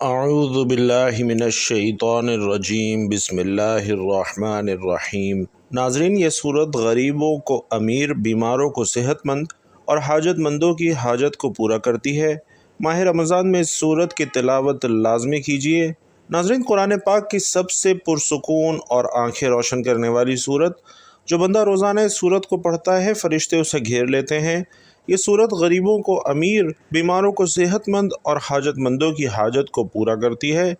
اعوذ باللہ من الشیطان الرجیم بسم اللہ الرحمن الرحیم۔ ناظرین، یہ صورت غریبوں کو امیر، بیماروں کو صحت مند اور حاجت مندوں کی حاجت کو پورا کرتی ہے۔ ماہ رمضان میں اس صورت کی تلاوت لازمی کیجیے۔ ناظرین، قرآن پاک کی سب سے پرسکون اور آنکھیں روشن کرنے والی صورت، جو بندہ روزانہ اس صورت کو پڑھتا ہے فرشتے اسے گھیر لیتے ہیں۔ یہ صورت غریبوں کو امیر، بیماروں کو صحت مند اور حاجت مندوں کی حاجت کو پورا کرتی ہے۔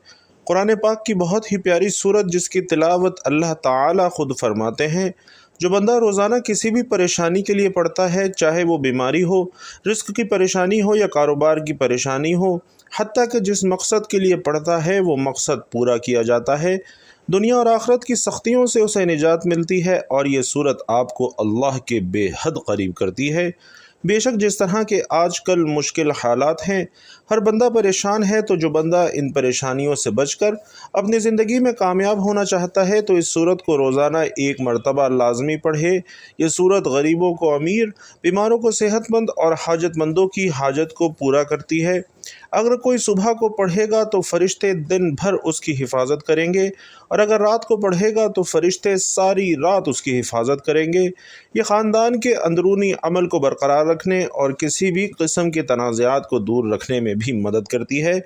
قرآن پاک کی بہت ہی پیاری صورت، جس کی تلاوت اللہ تعالی خود فرماتے ہیں، جو بندہ روزانہ کسی بھی پریشانی کے لیے پڑھتا ہے، چاہے وہ بیماری ہو، رزق کی پریشانی ہو یا کاروبار کی پریشانی ہو، حتیٰ کہ جس مقصد کے لیے پڑھتا ہے وہ مقصد پورا کیا جاتا ہے، دنیا اور آخرت کی سختیوں سے اسے نجات ملتی ہے، اور یہ صورت آپ کو اللہ کے بے حد قریب کرتی ہے۔ بے شک جس طرح کے آج کل مشکل حالات ہیں، ہر بندہ پریشان ہے، تو جو بندہ ان پریشانیوں سے بچ کر اپنی زندگی میں کامیاب ہونا چاہتا ہے تو اس صورت کو روزانہ ایک مرتبہ لازمی پڑھے۔ یہ صورت غریبوں کو امیر، بیماروں کو صحت مند اور حاجت مندوں کی حاجت کو پورا کرتی ہے۔ اگر کوئی صبح کو پڑھے گا تو فرشتے دن بھر اس کی حفاظت کریں گے، اور اگر رات کو پڑھے گا تو فرشتے ساری رات اس کی حفاظت کریں گے۔ یہ خاندان کے اندرونی عمل کو برقرار رکھنے اور کسی بھی قسم کے تنازعات کو دور رکھنے میں بھی مدد کرتی ہے۔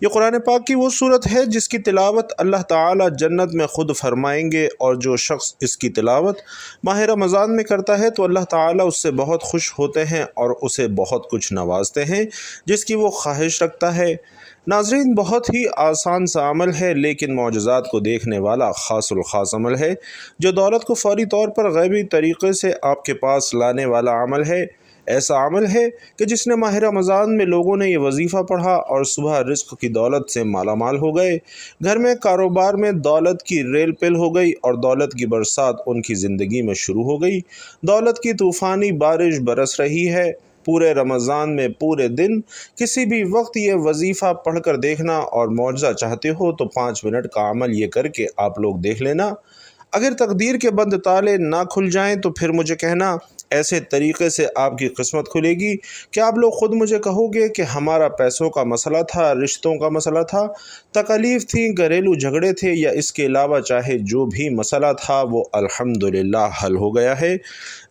یہ قرآن پاک کی وہ صورت ہے جس کی تلاوت اللہ تعالی جنت میں خود فرمائیں گے، اور جو شخص اس کی تلاوت ماہ رمضان میں کرتا ہے تو اللہ تعالی اس سے بہت خوش ہوتے ہیں اور اسے بہت کچھ نوازتے ہیں جس کی وہ خواہش رکھتا ہے۔ ناظرین، بہت ہی آسان سا عمل ہے، لیکن معجزات کو دیکھنے والا خاص الخاص عمل ہے، جو دولت کو فوری طور پر غیبی طریقے سے آپ کے پاس لانے والا عمل ہے۔ ایسا عمل ہے کہ جس نے ماہ رمضان میں لوگوں نے یہ وظیفہ پڑھا اور صبح رزق کی دولت سے مالا مال ہو گئے، گھر میں کاروبار میں دولت کی ریل پل ہو گئی اور دولت کی برسات ان کی زندگی میں شروع ہو گئی۔ دولت کی طوفانی بارش برس رہی ہے۔ پورے رمضان میں پورے دن کسی بھی وقت یہ وظیفہ پڑھ کر دیکھنا، اور معجزہ چاہتے ہو تو 5 منٹ کا عمل یہ کر کے آپ لوگ دیکھ لینا۔ اگر تقدیر کے بند تالے نہ کھل جائیں تو پھر مجھے کہنا، ایسے طریقے سے آپ کی قسمت کھلے گی کہ آپ لوگ خود مجھے کہو گے کہ ہمارا پیسوں کا مسئلہ تھا، رشتوں کا مسئلہ تھا، تکالیف تھیں، گھریلو جھگڑے تھے، یا اس کے علاوہ چاہے جو بھی مسئلہ تھا وہ الحمدللہ حل ہو گیا ہے۔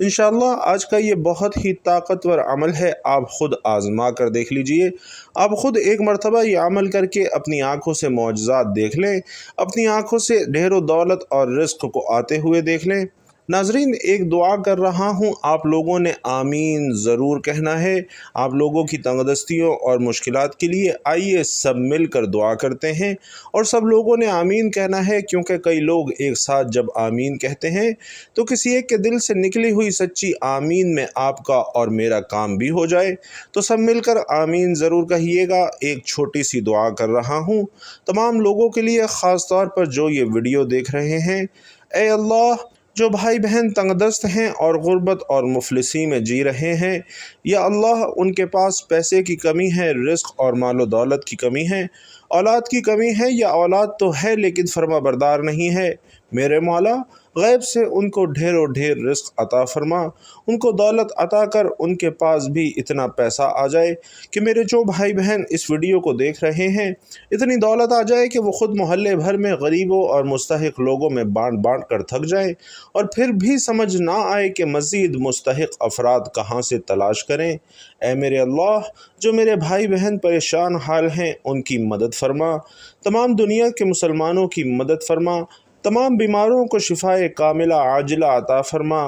انشاءاللہ آج کا یہ بہت ہی طاقتور عمل ہے، آپ خود آزما کر دیکھ لیجئے۔ آپ خود ایک مرتبہ یہ عمل کر کے اپنی آنکھوں سے معجزات دیکھ لیں، اپنی آنکھوں سے ڈھیر و دولت اور رزق کو آتے ہوئے دیکھ لیں۔ ناظرین، ایک دعا کر رہا ہوں، آپ لوگوں نے آمین ضرور کہنا ہے۔ آپ لوگوں کی تنگ دستیوں اور مشکلات کے لیے آئیے سب مل کر دعا کرتے ہیں، اور سب لوگوں نے آمین کہنا ہے، کیونکہ کئی لوگ ایک ساتھ جب آمین کہتے ہیں تو کسی ایک کے دل سے نکلی ہوئی سچی آمین میں آپ کا اور میرا کام بھی ہو جائے۔ تو سب مل کر آمین ضرور کہیے گا۔ ایک چھوٹی سی دعا کر رہا ہوں تمام لوگوں کے لیے، خاص طور پر جو یہ ویڈیو دیکھ رہے ہیں۔ اے اللہ، جو بھائی بہن تنگ دست ہیں اور غربت اور مفلسی میں جی رہے ہیں، یا اللہ ان کے پاس پیسے کی کمی ہے، رزق اور مال و دولت کی کمی ہے، اولاد کی کمی ہے، یا اولاد تو ہے لیکن فرما بردار نہیں ہے، میرے مولا غیب سے ان کو ڈھیر و ڈھیر رزق عطا فرما، ان کو دولت عطا کر ان کے پاس بھی اتنا پیسہ آ جائے کہ میرے جو بھائی بہن اس ویڈیو کو دیکھ رہے ہیں، اتنی دولت آ جائے کہ وہ خود محلے بھر میں غریبوں اور مستحق لوگوں میں بانٹ بانٹ کر تھک جائیں، اور پھر بھی سمجھ نہ آئے کہ مزید مستحق افراد کہاں سے تلاش کریں۔ اے میرے اللہ، جو میرے بھائی بہن پریشان حال ہیں ان کی مدد فرما، تمام دنیا کے مسلمانوں کی مدد فرما، تمام بیماروں کو شفائے کاملہ عاجلہ عطا فرما۔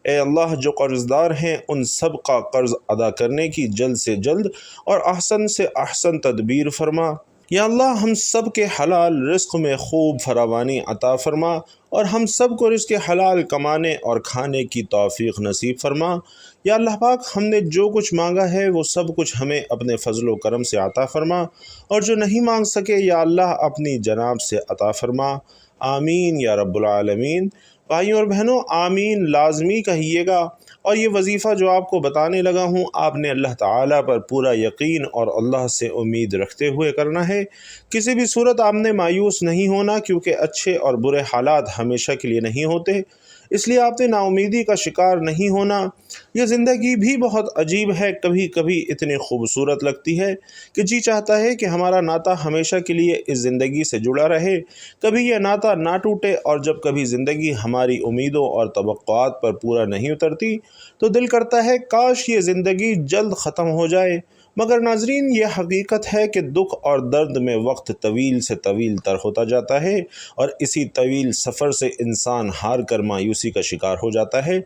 اے اللہ، جو قرض دار ہیں ان سب کا قرض ادا کرنے کی جلد سے جلد اور احسن سے احسن تدبیر فرما۔ یا اللہ، ہم سب کے حلال رزق میں خوب فراوانی عطا فرما، اور ہم سب کو رزق حلال کمانے اور کھانے کی توفیق نصیب فرما۔ یا اللہ پاک، ہم نے جو کچھ مانگا ہے وہ سب کچھ ہمیں اپنے فضل و کرم سے عطا فرما، اور جو نہیں مانگ سکے یا اللہ اپنی جناب سے عطا فرما۔ آمین یا رب العالمین۔ بھائیوں اور بہنوں، آمین لازمی کہیے گا، اور یہ وظیفہ جو آپ کو بتانے لگا ہوں، آپ نے اللہ تعالیٰ پر پورا یقین اور اللہ سے امید رکھتے ہوئے کرنا ہے۔ کسی بھی صورت آپ نے مایوس نہیں ہونا، کیونکہ اچھے اور برے حالات ہمیشہ کے لیے نہیں ہوتے۔ اس لیے آپ نے ناامیدی کا شکار نہیں ہونا۔ یہ زندگی بھی بہت عجیب ہے، کبھی کبھی اتنی خوبصورت لگتی ہے کہ جی چاہتا ہے کہ ہمارا ناطہ ہمیشہ کے لیے اس زندگی سے جڑا رہے، کبھی یہ ناطہ نہ ٹوٹے، اور جب کبھی زندگی ہماری امیدوں اور توقعات پر پورا نہیں اترتی تو دل کرتا ہے کاش یہ زندگی جلد ختم ہو جائے۔ مگر ناظرین، یہ حقیقت ہے کہ دکھ اور درد میں وقت طویل سے طویل تر ہوتا جاتا ہے، اور اسی طویل سفر سے انسان ہار کر مایوسی کا شکار ہو جاتا ہے۔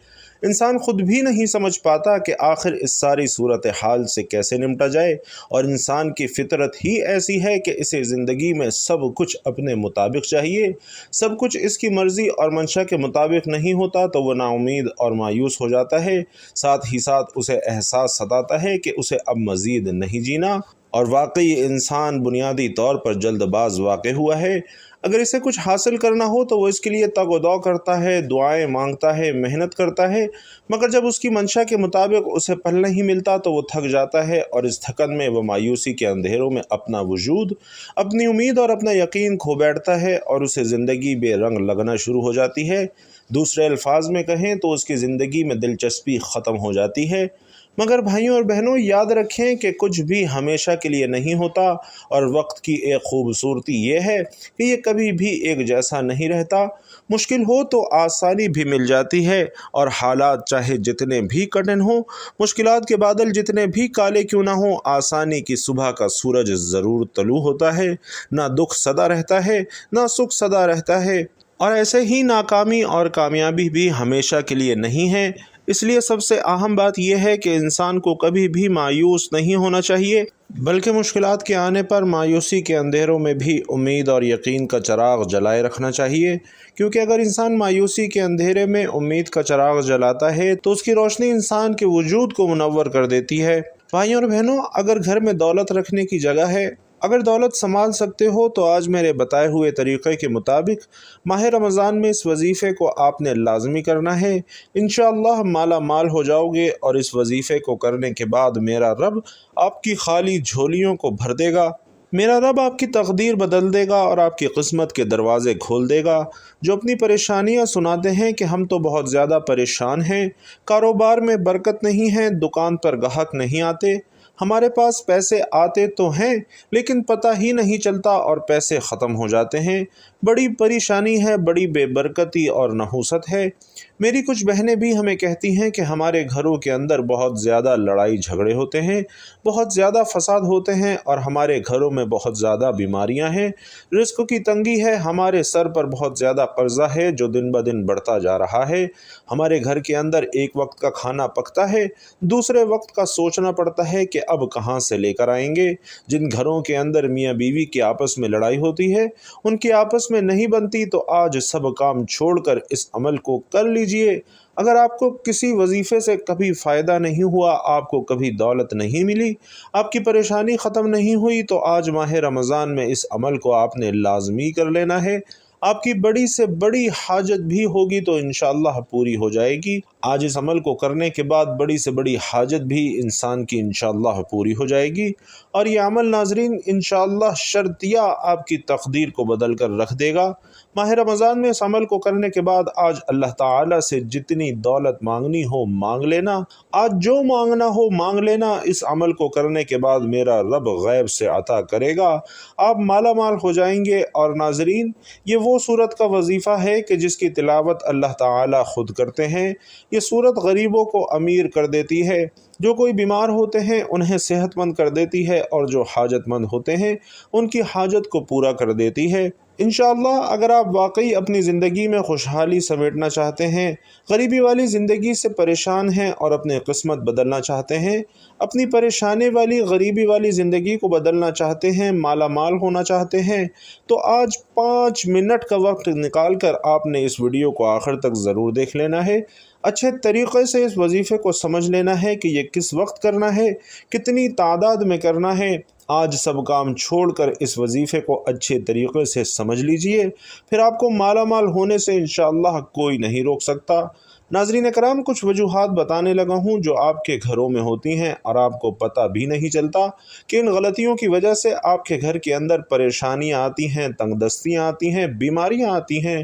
انسان خود بھی نہیں سمجھ پاتا کہ آخر اس ساری صورتحال سے کیسے نمٹا جائے، اور انسان کی فطرت ہی ایسی ہے کہ اسے زندگی میں سب کچھ اپنے مطابق چاہیے۔ سب کچھ اس کی مرضی اور منشا کے مطابق نہیں ہوتا تو وہ نا امید اور مایوس ہو جاتا ہے، ساتھ ہی ساتھ اسے احساس ستاتا ہے کہ اسے اب مزید نہیں جینا، اور واقعی انسان بنیادی طور پر جلد باز واقع ہوا ہے۔ اگر اسے کچھ حاصل کرنا ہو تو وہ اس کے لیے تگ و دو کرتا ہے، دعائیں مانگتا ہے، محنت کرتا ہے، مگر جب اس کی منشا کے مطابق اسے پھل نہیں ملتا تو وہ تھک جاتا ہے، اور اس تھکن میں وہ مایوسی کے اندھیروں میں اپنا وجود، اپنی امید اور اپنا یقین کھو بیٹھتا ہے، اور اسے زندگی بے رنگ لگنا شروع ہو جاتی ہے۔ دوسرے الفاظ میں کہیں تو اس کی زندگی میں دلچسپی ختم ہو جاتی ہے۔ مگر بھائیوں اور بہنوں، یاد رکھیں کہ کچھ بھی ہمیشہ کے لیے نہیں ہوتا، اور وقت کی ایک خوبصورتی یہ ہے کہ یہ کبھی بھی ایک جیسا نہیں رہتا۔ مشکل ہو تو آسانی بھی مل جاتی ہے، اور حالات چاہے جتنے بھی کٹھن ہوں، مشکلات کے بادل جتنے بھی کالے کیوں نہ ہوں، آسانی کی صبح کا سورج ضرور طلوع ہوتا ہے۔ نہ دکھ سدا رہتا ہے، نہ سکھ سدا رہتا ہے، اور ایسے ہی ناکامی اور کامیابی بھی ہمیشہ کے لیے نہیں ہے۔ اس لیے سب سے اہم بات یہ ہے کہ انسان کو کبھی بھی مایوس نہیں ہونا چاہیے، بلکہ مشکلات کے آنے پر مایوسی کے اندھیروں میں بھی امید اور یقین کا چراغ جلائے رکھنا چاہیے، کیونکہ اگر انسان مایوسی کے اندھیرے میں امید کا چراغ جلاتا ہے تو اس کی روشنی انسان کے وجود کو منور کر دیتی ہے۔ بھائیوں اور بہنوں، اگر گھر میں دولت رکھنے کی جگہ ہے، اگر دولت سنبھال سکتے ہو تو آج میرے بتائے ہوئے طریقے کے مطابق ماہ رمضان میں اس وظیفے کو آپ نے لازمی کرنا ہے۔ انشاءاللہ مالا مال ہو جاؤ گے، اور اس وظیفے کو کرنے کے بعد میرا رب آپ کی خالی جھولیوں کو بھر دے گا۔ میرا رب آپ کی تقدیر بدل دے گا اور آپ کی قسمت کے دروازے کھول دے گا۔ جو اپنی پریشانیاں سناتے ہیں کہ ہم تو بہت زیادہ پریشان ہیں، کاروبار میں برکت نہیں ہے، دکان پر گاہک نہیں آتے، ہمارے پاس پیسے آتے تو ہیں لیکن پتہ ہی نہیں چلتا اور پیسے ختم ہو جاتے ہیں، بڑی پریشانی ہے، بڑی بے برکتی اور نحوست ہے۔ میری کچھ بہنیں بھی ہمیں کہتی ہیں کہ ہمارے گھروں کے اندر بہت زیادہ لڑائی جھگڑے ہوتے ہیں، بہت زیادہ فساد ہوتے ہیں، اور ہمارے گھروں میں بہت زیادہ بیماریاں ہیں، رزق کی تنگی ہے، ہمارے سر پر بہت زیادہ قرضہ ہے جو دن بدن بڑھتا جا رہا ہے، ہمارے گھر کے اندر ایک وقت کا کھانا پکتا ہے، دوسرے وقت کا سوچنا پڑتا ہے کہ اب کہاں سے لے کر آئیں گے۔ جن گھروں کے اندر میاں بیوی کی آپس میں لڑائی ہوتی ہے، ان کی آپس میں نہیں بنتی، تو آج سب کام چھوڑ کر اس عمل کو کر لیجئے۔ اگر آپ کو کسی وظیفے سے کبھی فائدہ نہیں ہوا، آپ کو کبھی دولت نہیں ملی، آپ کی پریشانی ختم نہیں ہوئی، تو آج ماہ رمضان میں اس عمل کو آپ نے لازمی کر لینا ہے۔ آپ کی بڑی سے بڑی حاجت بھی ہوگی تو انشاءاللہ پوری ہو جائے گی۔ آج اس عمل کو کرنے کے بعد بڑی سے بڑی حاجت بھی انسان کی انشاءاللہ پوری ہو جائے گی، اور یہ عمل ناظرین انشاءاللہ شرطیہ آپ کی تقدیر کو بدل کر رکھ دے گا۔ ماہ رمضان میں اس عمل کو کرنے کے بعد آج اللہ تعالیٰ سے جتنی دولت مانگنی ہو مانگ لینا، آج جو مانگنا ہو مانگ لینا، اس عمل کو کرنے کے بعد میرا رب غیب سے عطا کرے گا، آپ مالا مال ہو جائیں گے۔ اور ناظرین، یہ وہ سورت کا وظیفہ ہے کہ جس کی تلاوت اللہ تعالیٰ خود کرتے ہیں۔ یہ سورت غریبوں کو امیر کر دیتی ہے، جو کوئی بیمار ہوتے ہیں انہیں صحت مند کر دیتی ہے، اور جو حاجت مند ہوتے ہیں ان کی حاجت کو پورا کر دیتی ہے۔ انشاءاللہ اگر آپ واقعی اپنی زندگی میں خوشحالی سمیٹنا چاہتے ہیں، غریبی والی زندگی سے پریشان ہیں اور اپنی قسمت بدلنا چاہتے ہیں، اپنی پریشانی والی غریبی والی زندگی کو بدلنا چاہتے ہیں، مالا مال ہونا چاہتے ہیں، تو آج 5 منٹ کا وقت نکال کر آپ نے اس ویڈیو کو آخر تک ضرور دیکھ لینا ہے۔ اچھے طریقے سے اس وظیفے کو سمجھ لینا ہے کہ یہ کس وقت کرنا ہے، کتنی تعداد میں کرنا ہے۔ آج سب کام چھوڑ کر اس وظیفے کو اچھے طریقے سے سمجھ لیجئے، پھر آپ کو مالا مال ہونے سے انشاءاللہ کوئی نہیں روک سکتا۔ ناظرین اکرام، کچھ وجوہات بتانے لگا ہوں جو آپ کے گھروں میں ہوتی ہیں اور آپ کو پتہ بھی نہیں چلتا کہ ان غلطیوں کی وجہ سے آپ کے گھر کے اندر پریشانیاں آتی ہیں، تنگ دستیاں آتی ہیں، بیماریاں آتی ہیں۔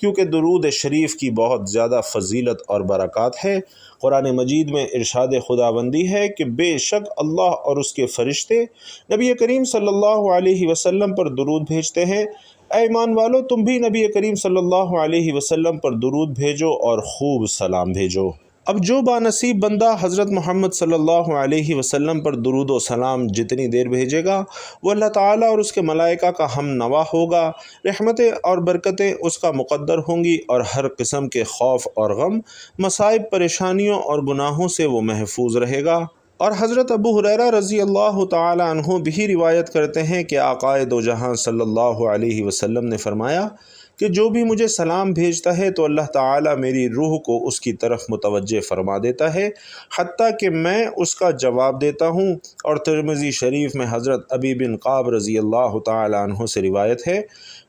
کیونکہ درود شریف کی بہت زیادہ فضیلت اور برکات ہے۔ قرآن مجید میں ارشاد خداوندی ہے کہ بے شک اللہ اور اس کے فرشتے نبی کریم صلی اللہ علیہ وسلم پر درود بھیجتے ہیں۔ اے ایمان والو، تم بھی نبی کریم صلی اللہ علیہ وسلم پر درود بھیجو اور خوب سلام بھیجو۔ اب جو بانصیب بندہ حضرت محمد صلی اللہ علیہ وسلم پر درود و سلام جتنی دیر بھیجے گا، وہ اللہ تعالیٰ اور اس کے ملائکہ کا ہم نوا ہوگا، رحمتیں اور برکتیں اس کا مقدر ہوں گی، اور ہر قسم کے خوف اور غم، مصائب، پریشانیوں اور گناہوں سے وہ محفوظ رہے گا۔ اور حضرت ابو ہریرہ رضی اللہ تعالی عنہ بھی روایت کرتے ہیں کہ آقائے دو جہاں صلی اللہ علیہ وسلم نے فرمایا کہ جو بھی مجھے سلام بھیجتا ہے تو اللہ تعالیٰ میری روح کو اس کی طرف متوجہ فرما دیتا ہے، حتیٰ کہ میں اس کا جواب دیتا ہوں۔ اور ترمذی شریف میں حضرت ابی بن قعب رضی اللہ تعالی عنہ سے روایت ہے،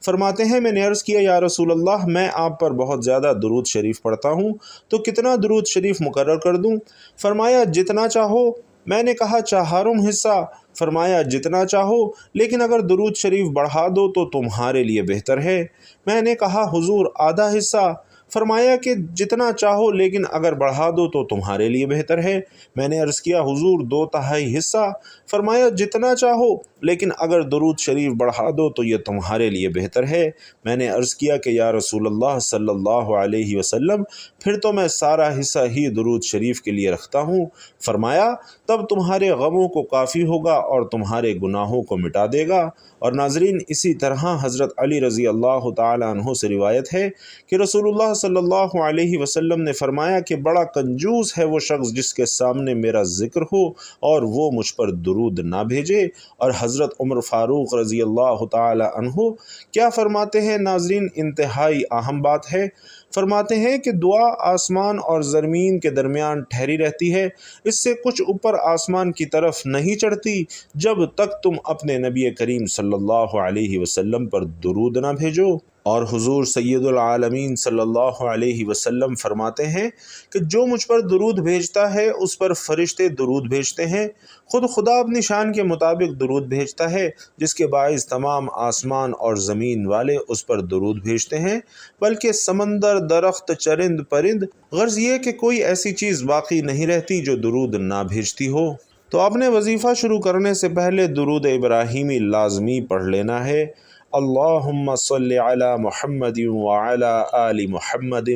فرماتے ہیں میں نے عرض کیا یا رسول اللہ، میں آپ پر بہت زیادہ درود شریف پڑھتا ہوں، تو کتنا درود شریف مقرر کر دوں؟ فرمایا جتنا چاہو۔ میں نے کہا چہارم حصہ؟ فرمایا جتنا چاہو، لیکن اگر درود شریف بڑھا دو تو تمہارے لیے بہتر ہے۔ میں نے کہا حضور آدھا حصہ؟ فرمایا کہ جتنا چاہو، لیکن اگر بڑھا دو تو تمہارے لیے بہتر ہے۔ میں نے عرض کیا حضور 2/3 حصہ؟ فرمایا جتنا چاہو، لیکن اگر درود شریف بڑھا دو تو یہ تمہارے لیے بہتر ہے۔ میں نے عرض کیا کہ یا رسول اللہ صلی اللہ علیہ وسلم، پھر تو میں سارا حصہ ہی درود شریف کے لیے رکھتا ہوں۔ فرمایا تب تمہارے غموں کو کافی ہوگا اور تمہارے گناہوں کو مٹا دے گا۔ اور ناظرین، اسی طرح حضرت علی رضی اللہ تعالی عنہ سے روایت ہے کہ رسول اللہ صلی اللہ علیہ وسلم نے فرمایا کہ بڑا کنجوس ہے وہ شخص جس کے سامنے میرا ذکر ہو اور وہ مجھ پر درود نہ بھیجے۔ اور حضرت عمر فاروق رضی اللہ تعالی عنہ کیا فرماتے ہیں ناظرین، انتہائی اہم بات ہے۔ فرماتے ہیں کہ دعا آسمان اور زمین کے درمیان ٹھہری رہتی ہے، اس سے کچھ اوپر آسمان کی طرف نہیں چڑھتی جب تک تم اپنے نبی کریم صلی اللہ علیہ وسلم پر درود نہ بھیجو۔ اور حضور سید العالمین صلی اللہ علیہ وسلم فرماتے ہیں کہ جو مجھ پر درود بھیجتا ہے اس پر فرشتے درود بھیجتے ہیں، خود خدا اپنی شان کے مطابق درود بھیجتا ہے، جس کے باعث تمام آسمان اور زمین والے اس پر درود بھیجتے ہیں، بلکہ سمندر، درخت، چرند پرند، غرض یہ کہ کوئی ایسی چیز باقی نہیں رہتی جو درود نہ بھیجتی ہو۔ تو آپ نے وظیفہ شروع کرنے سے پہلے درود ابراہیمی لازمی پڑھ لینا ہے۔ اللہم صلی علی محمد وعلی آل محمد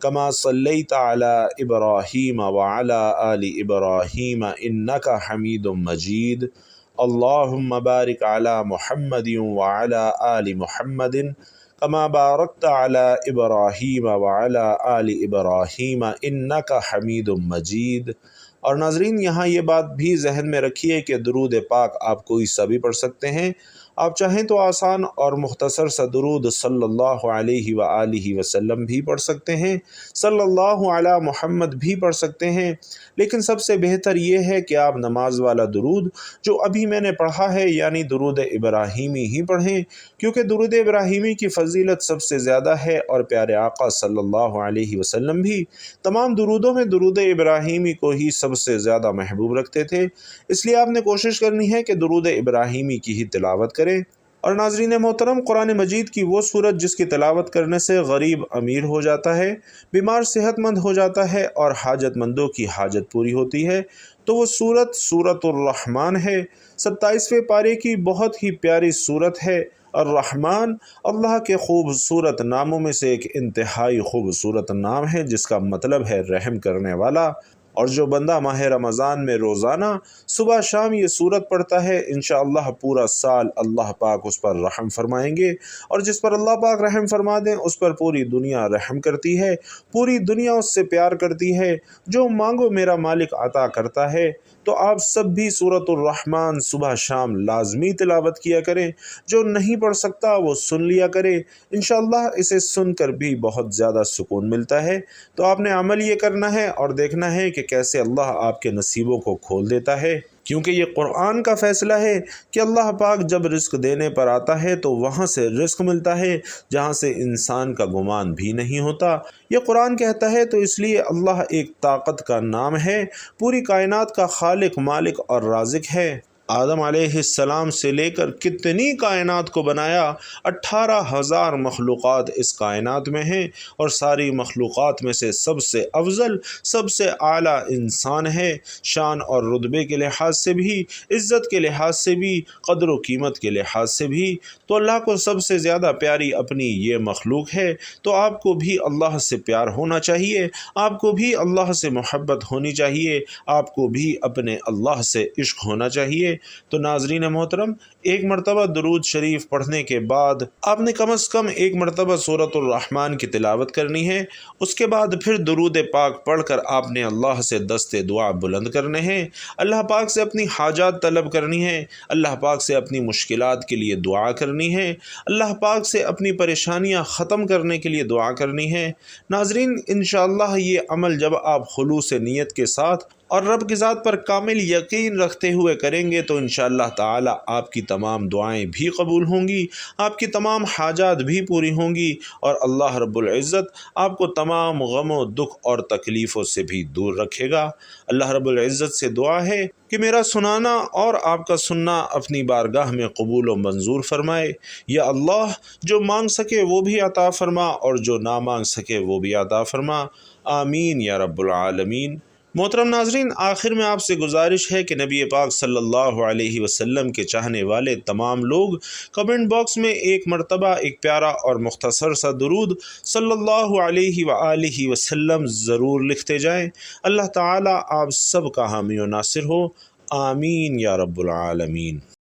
کما صلیت علی ابراہیم وعلی آل ابراہیم انک حمید مجید۔ اللہم بارک علی محمد وعلی آل محمد کما بارکت علی ابراہیم وعلی آل ابراہیم انک حمید مجید۔ اور ناظرین، یہاں یہ بات بھی ذہن میں رکھیے کہ درود پاک آپ کوئی سا بھی پڑھ سکتے ہیں۔ آپ چاہیں تو آسان اور مختصر سا درود صلی اللہ علیہ وآلہ وسلم بھی پڑھ سکتے ہیں، صلی اللہ علی محمد بھی پڑھ سکتے ہیں، لیکن سب سے بہتر یہ ہے کہ آپ نماز والا درود جو ابھی میں نے پڑھا ہے یعنی درود ابراہیمی ہی پڑھیں، کیونکہ درود ابراہیمی کی فضیلت سب سے زیادہ ہے، اور پیارے آقا صلی اللہ علیہ وسلم بھی تمام درودوں میں درود ابراہیمی کو ہی سب سے زیادہ محبوب رکھتے تھے۔ اس لیے آپ نے کوشش کرنی ہے کہ درود ابراہیمی کی ہی تلاوت کریں۔ اور ناظرین محترم، قرآن مجید کی وہ سورت جس کی تلاوت کرنے سے غریب امیر ہو جاتا ہے، بیمار صحت مند ہو جاتا ہے اور حاجت مندوں کی حاجت پوری ہوتی ہے، تو وہ سورت الرحمن ہے۔ 27ویں پارے کی بہت ہی پیاری سورت ہے۔ الرحمن اللہ کے خوبصورت ناموں میں سے ایک انتہائی خوبصورت نام ہے، جس کا مطلب ہے رحم کرنے والا۔ اور جو بندہ ماہ رمضان میں روزانہ صبح شام یہ سورت پڑھتا ہے، انشاءاللہ پورا سال اللہ پاک اس پر رحم فرمائیں گے، اور جس پر اللہ پاک رحم فرما دیں اس پر پوری دنیا رحم کرتی ہے، پوری دنیا اس سے پیار کرتی ہے۔ جو مانگو میرا مالک عطا کرتا ہے۔ تو آپ سب بھی سورۃ الرحمن صبح شام لازمی تلاوت کیا کریں۔ جو نہیں پڑھ سکتا وہ سن لیا کرے، انشاءاللہ اسے سن کر بھی بہت زیادہ سکون ملتا ہے۔ تو آپ نے عمل یہ کرنا ہے اور دیکھنا ہے کہ کیسے اللہ آپ کے نصیبوں کو کھول دیتا ہے، کیونکہ یہ قرآن کا فیصلہ ہے کہ اللہ پاک جب رزق دینے پر آتا ہے تو وہاں سے رزق ملتا ہے جہاں سے انسان کا گمان بھی نہیں ہوتا۔ یہ قرآن کہتا ہے، تو اس لیے اللہ ایک طاقت کا نام ہے، پوری کائنات کا خالق، مالک اور رازق ہے۔ آدم علیہ السلام سے لے کر کتنی کائنات کو بنایا، 18,000 مخلوقات اس کائنات میں ہیں، اور ساری مخلوقات میں سے سب سے افضل، سب سے اعلیٰ انسان ہے، شان اور رتبے کے لحاظ سے بھی، عزت کے لحاظ سے بھی، قدر و قیمت کے لحاظ سے بھی۔ تو اللہ کو سب سے زیادہ پیاری اپنی یہ مخلوق ہے، تو آپ کو بھی اللہ سے پیار ہونا چاہیے، آپ کو بھی اللہ سے محبت ہونی چاہیے، آپ کو بھی اپنے اللہ سے عشق ہونا چاہیے۔ تو ناظرین محترم، ایک مرتبہ درود شریف پڑھنے کے بعد آپ نے کم از کم ایک مرتبہ سورۃ الرحمن کی تلاوت کرنی ہے۔ اس کے بعد پھر درود پاک پڑھ کر آپ نے اللہ سے دست دعا بلند کرنے ہیں، اللہ پاک سے اپنی حاجات طلب کرنی ہے، اللہ پاک سے اپنی مشکلات کے لیے دعا کرنی ہے، اللہ پاک سے اپنی پریشانیاں ختم کرنے کے لیے دعا کرنی ہے۔ ناظرین، انشاءاللہ یہ عمل جب آپ خلوص نیت کے ساتھ اور رب کی ذات پر کامل یقین رکھتے ہوئے کریں گے تو انشاءاللہ تعالی آپ کی تمام دعائیں بھی قبول ہوں گی، آپ کی تمام حاجات بھی پوری ہوں گی، اور اللہ رب العزت آپ کو تمام غم و دکھ اور تکلیفوں سے بھی دور رکھے گا۔ اللہ رب العزت سے دعا ہے کہ میرا سنانا اور آپ کا سننا اپنی بارگاہ میں قبول و منظور فرمائے۔ یا اللہ، جو مانگ سکے وہ بھی عطا فرما، اور جو نہ مانگ سکے وہ بھی عطا فرما، آمین یا رب العالمین۔ محترم ناظرین، آخر میں آپ سے گزارش ہے کہ نبی پاک صلی اللہ علیہ وسلم کے چاہنے والے تمام لوگ کمنٹ باکس میں ایک مرتبہ ایک پیارا اور مختصر سا درود صلی اللہ علیہ وآلہ وسلم ضرور لکھتے جائیں۔ اللہ تعالی آپ سب کا حامی و ناصر ہو، آمین یا رب العالمین۔